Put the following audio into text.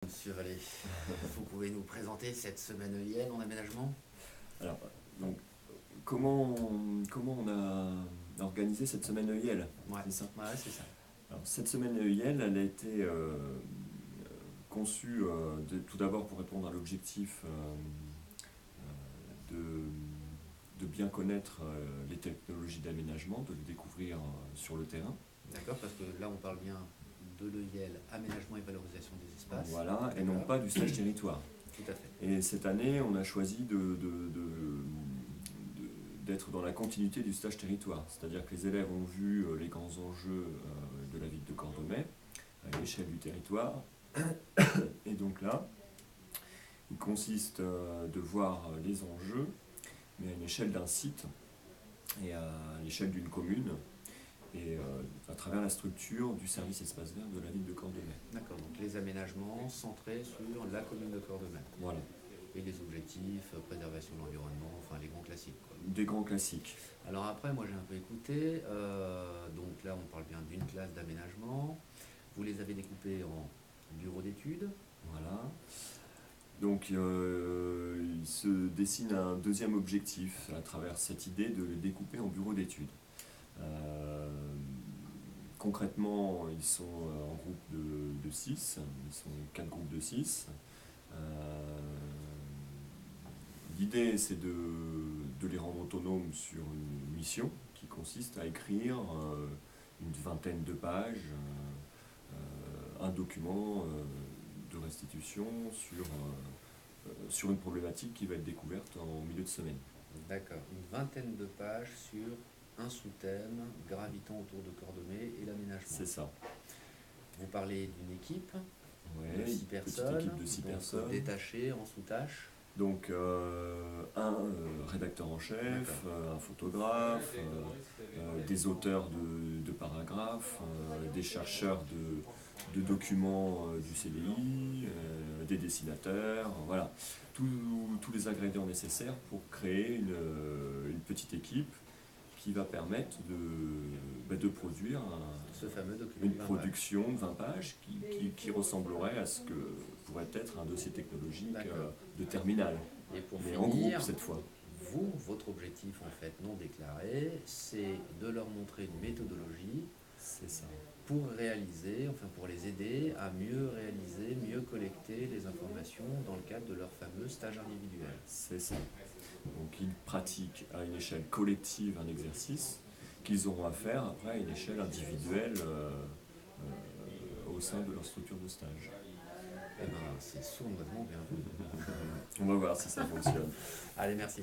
Monsieur Vallée, vous pouvez nous présenter cette semaine EIL en aménagement? Alors, donc, comment on a organisé cette semaine EIL? Ouais, C'est ça? ouais, c'est ça. Alors, cette semaine EIL, elle a été conçue tout d'abord pour répondre à l'objectif de bien connaître les technologies d'aménagement, de les découvrir sur le terrain. D'accord, parce que là on parle bien de l'EIL, aménagement et valorisation des espaces. Voilà, et non D'accord. pas du stage territoire. Tout à fait. Et cette année, on a choisi d'être dans la continuité du stage territoire. C'est-à-dire que les élèves ont vu les grands enjeux de la ville de Cordemais à l'échelle du territoire. Et donc là, il consiste de voir les enjeux, mais à une échelle d'un site et à l'échelle d'une commune, et à travers la structure du service espace vert de la ville de Cordemais. D'accord, donc les aménagements centrés sur la commune de Cordemais. Voilà. Et les objectifs, préservation de l'environnement, enfin les grands classiques, quoi. Des grands classiques. Alors après, moi j'ai un peu écouté, donc là on parle bien d'une classe d'aménagement. Vous les avez découpés en bureaux d'études. Voilà. Donc il se dessine un deuxième objectif à travers cette idée de les découper en bureaux d'études. Concrètement, ils sont en groupe de 6, ils sont 4 groupes de 6. L'idée, c'est de les rendre autonomes sur une mission qui consiste à écrire une vingtaine de pages, un document de restitution sur une problématique qui va être découverte en milieu de semaine. D'accord, une vingtaine de pages sur un sous-thème gravitant autour de Cordemais et l'aménagement. C'est ça. Vous parlez d'une équipe Ouais, de 6 une personnes, petite équipe de 6 donc personnes. détachées en sous-tâches. Donc un rédacteur en chef, un photographe, des auteurs de paragraphes, des chercheurs de documents du CDI, des dessinateurs, voilà. Tous les ingrédients nécessaires pour créer une petite équipe qui va permettre de produire Ce fameux document une de 20 pages. production de 20 pages qui ressemblerait à ce que pourrait être un dossier technologique de terminale, Et pour mais en finir, groupe cette fois. vous, votre objectif en fait non déclaré, c'est de leur montrer une méthodologie C'est ça. pour réaliser, enfin pour les aider à mieux réaliser, mieux collecter les informations dans le cadre de leur fameux stage individuel. C'est ça. Donc ils pratiquent à une échelle collective un exercice qu'ils auront à faire après à une échelle individuelle au sein de leur structure de stage. Eh ben, c'est sournoisement bien vu. On va voir si ça fonctionne. Allez, merci.